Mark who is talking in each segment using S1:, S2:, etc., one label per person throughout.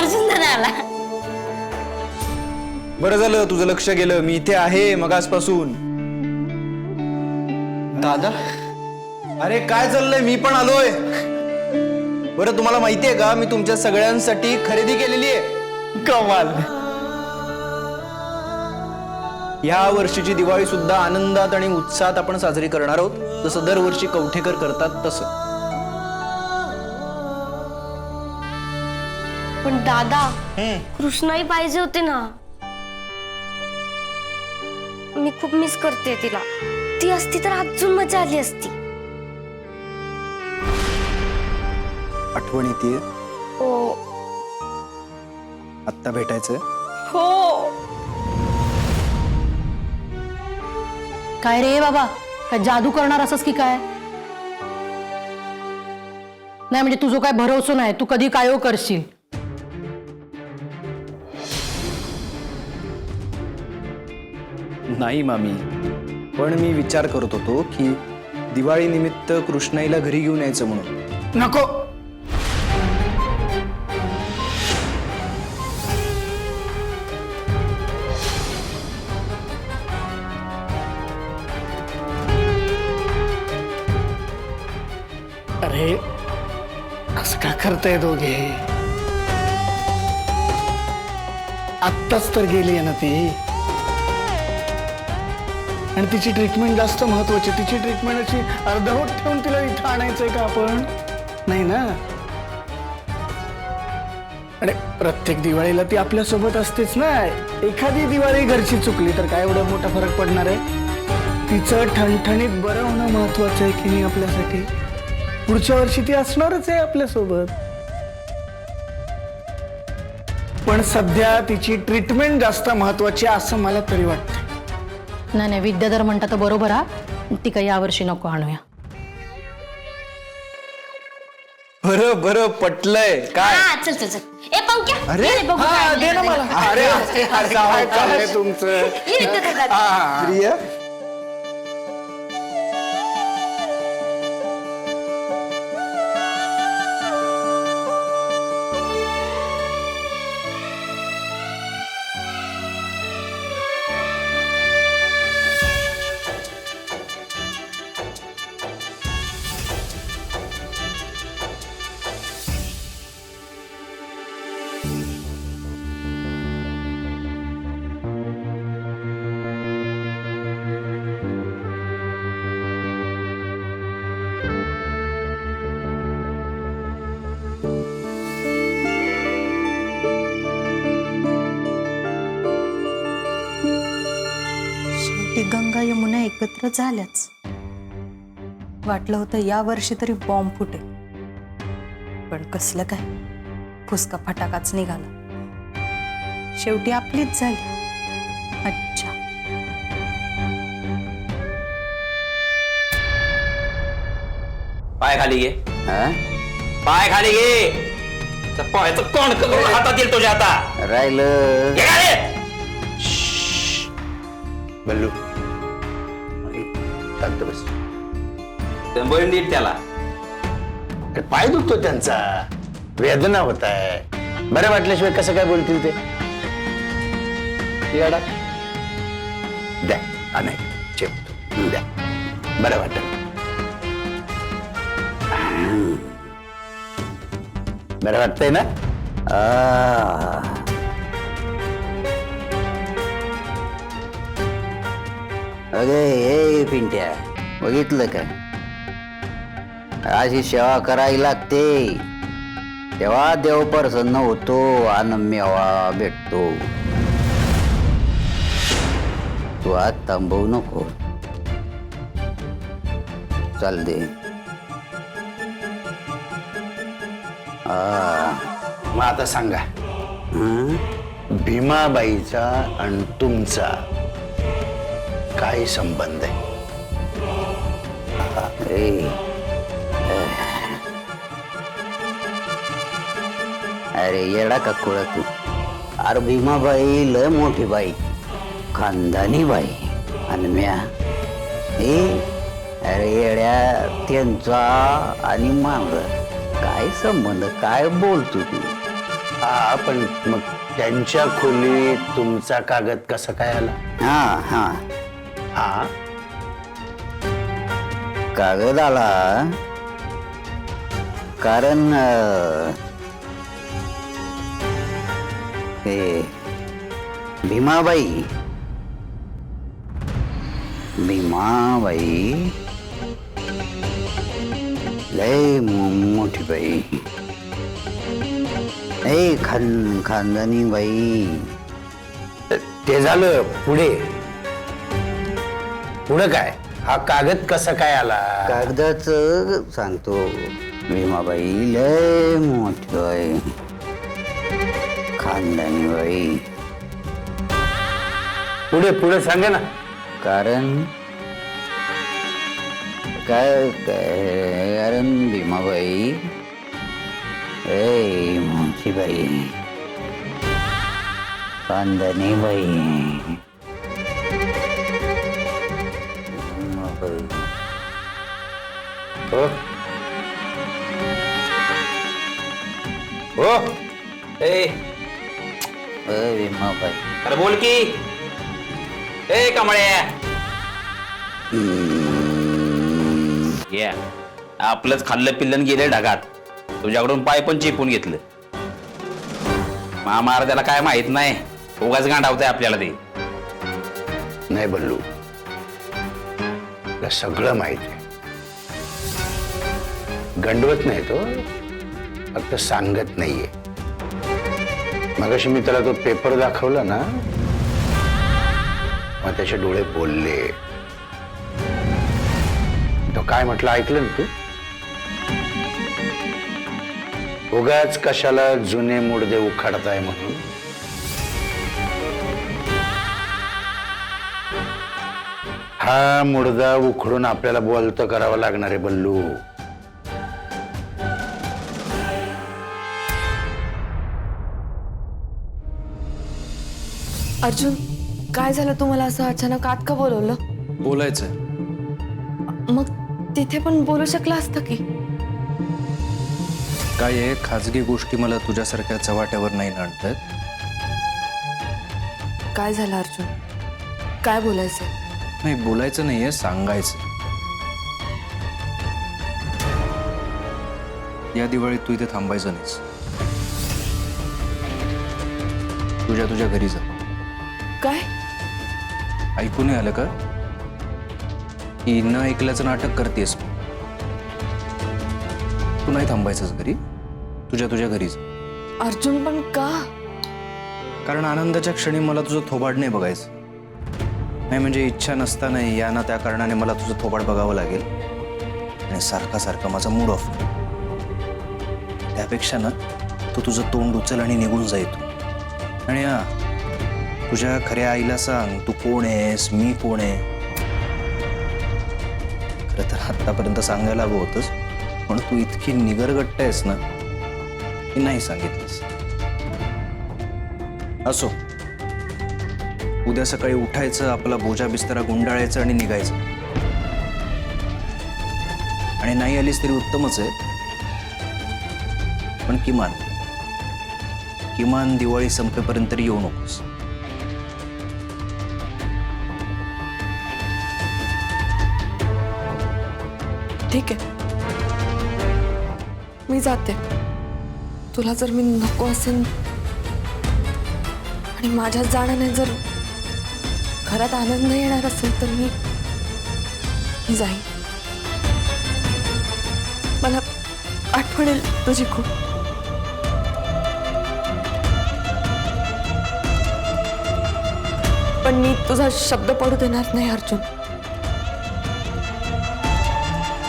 S1: अर्जुन दादा आला.
S2: बरं झालं तुझं लक्ष गेलं. मी इथे आहे मगासपासून.
S3: दादा
S2: अरे काय चाललंय? मी पण आलोय. बरं तुम्हाला माहितीये का मी तुमच्या सगळ्यांसाठी खरेदी केलेली आहे.
S3: कमाल.
S2: या वर्षीची दिवाळी सुद्धा आनंदात आणि उत्साहात आपण साजरी करणार आहोत, जसं दरवर्षी कवठेकर करतात तसं.
S1: पण दादा कृष्णाही पाहिजे होते ना. मी खूप मिस करते तिला. ती असती तर अजून मजा आली असती.
S2: आठवण येते.
S1: हो
S2: आत्ता भेटायचंय.
S1: हो.
S4: काय रे बाबा, काय जादू करणार असस की काय? नाही म्हणजे तुझं काय भरोसा नाही, तू कधी काय करशील.
S2: नाही मामी, पण मी विचार करत होतो की दिवाळी निमित्त कृष्णाईला घरी घेऊन यायचं म्हणून.
S3: नको. अरे असं का करताय दोघे? आत्ताच तर गेली आहे ना ती. आणि तिची ट्रीटमेंट जास्त महत्वाची. तिची ट्रीटमेंट अशी अर्धवट ठेवून तिला इथं आणायचंय का आपण? नाही ना. अरे प्रत्येक दिवाळीला ती आपल्या सोबत असतेच ना. एखादी दिवाळी घरची चुकली तर काय एवढा मोठा फरक पडणार आहे? तिचं ठणठणीत बरं होणं महत्वाचं आहे की नाही आपल्यासाठी. पुढच्या वर्षी ती असणारच आहे आपल्या सोबत. पण सध्या तिची ट्रीटमेंट जास्त महत्वाची असं मला तरी वाटतं.
S4: नाही नाही, विद्याधर म्हणतात तर बरोबर हा. ती काही यावर्षी नको आणूया.
S2: बरं बरं पटलंय काय.
S1: हा चल चल चल. ए पंक्या,
S2: अरे,
S1: ये रे बघू काय आणलंय
S3: दे ना मला.
S2: अरे
S3: काय चाललंय तुमचं?
S1: ये रे दादा.
S2: प्रिया,
S5: शेवटी गंगा यमुना एकत्र झाल्याच. वाटलं होतं या वर्षी तरी बॉम्ब फुटेल, पण कसलं काय, फुसका फटाकाच निघाला. शेवटी आपलीच झाली. अच्छा.
S6: पाय खाली घे. पाय खाली घे. पायाचं कोण करून हातात येईल तुझ्या आता
S7: राहिलं.
S6: घे खाली.
S7: बल्लू शांत बस.
S6: बळून देईल त्याला.
S7: अरे पाय दुखतो त्यांचा, वेदना होत आहे. बरं वाटल्याशिवाय कसं काय बोलतील ते? येडा. द्या नाही चेपतो द्या. बरं वाटत. बरं वाटतंय ना? अगे हे पिंट्या, बघितलं का? अशी सेवा करावी लागते, तेव्हा देव प्रसन्न होतो आणि मेवा भेटतो. तू आज थांबवू नको. चाल दे. मग आता सांगा, भीमाबाईचा आणि तुमचा काय संबंध आहे? अरे येडा का कुळा तू? अरे भीमाबाई लय मोठी बाई, खानदानी बाई. आणि म्या अरे येड्या, त्यांचा आणि माझा काय संबंध? काय बोलतो तू?
S8: हा पण मग त्यांच्या खोलीत तुमचा कागद कसा काय आला?
S7: हा हा
S8: हा
S7: कागद आला कारण हे भीमाबाई लय मोठी बाई, खानदानी बाई.
S8: ते झालं. पुढे पुढे काय? हा कागद कसा काय आला?
S7: कागदाचं सांगतो. भीमाबाई लय मोठी बाई, खानदानी बाई.
S8: पुढे पुढे सांगा ना.
S7: कारण कारण भीमाबाई मोठी बाई, खानदानी बाई.
S8: हो हो
S6: ए
S7: भीमाबाई.
S6: अरे बोल की. ए कमळ्या ये आपलंच खाल्लं पिल्लन गेले ढगात. तुझ्याकडून पाय पण चिपून घेतलं. महाराजाला काय माहित नाही, उगाच गांडावतंय आपल्याला ते.
S8: नाही बल्लू, तुला सगळं माहित आहे. गंडवत नाही तो, फक्त सांगत नाहीये. मगाशी मी त्याला तो पेपर दाखवला ना, मग त्याचे डोळे बोलले. तो काय म्हटलं ऐकलं ना तू? उगाच कशाला जुने मुडदे उखाडताय म्हणून. हा मुडदा उखडून आपल्याला बोलतं करावं लागणार आहे बल्लू.
S9: अर्जुन, काय झालं तुम्हाला असं अचानक आत का बोलवलं?
S2: बोलायचंय.
S9: मग तिथे पण बोलू शकला असतं की.
S2: काय आहे, खाजगी गोष्टी मला तुझ्यासारख्या चव्हाट्यावर नाही आणतात.
S9: काय झालं अर्जुन? काय बोलायचं?
S2: नाही बोलायचं नाहीये, सांगायचं. या दिवाळीत तू इथे थांबायचं नाहीस. तुझ्या घरी जा.
S9: काय?
S2: ऐकू नाही आलं का? की न ऐकल्याचं नाटक करतेस. तू नाही थांबायचंच घरी. तुझ्या घरी जा.
S9: अर्जुन पण का?
S2: कारण आनंदाच्या क्षणी मला तुझं थोबाड नाही बघायचं. नाही म्हणजे इच्छा नसतानाही या ना त्या कारणाने मला तुझं थोबाड बघावं लागेल आणि सारखा माझा मूड ऑफ. त्यापेक्षा ना तू तुझं तोंड उचल आणि निघून जा इथून. आणि तुझ्या खऱ्या आईला सांग तू कोण आहेस, मी कोण आहे. खरं तर आतापर्यंत सांगायला हवं होतंच, पण तू इतकी निगरगट्ट आहेस ना की नाही सांगितलंस. असो, उद्या सकाळी उठायचं, आपला बोजा बिस्तरा गुंडाळायचं आणि निघायचं. आणि नाही आलीस तरी उत्तमच आहे, पण किमान दिवाळी संपेपर्यंत तरी येऊ नकोस.
S9: ठीक आहे, मी जाते. तुला जर मी नको असेल आणि माझ्या जाण्याने जर घरात आनंद येणार असेल तर मी जाईन. मला आठवण येईल तुझी खूप. पण मी तुझा शब्द पडू देणार नाही अर्जुन.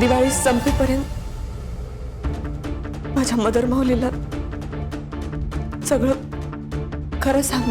S9: दिवाळी संपेपर्यंत माझ्या मदर माऊलीला सगळं खरं सांग.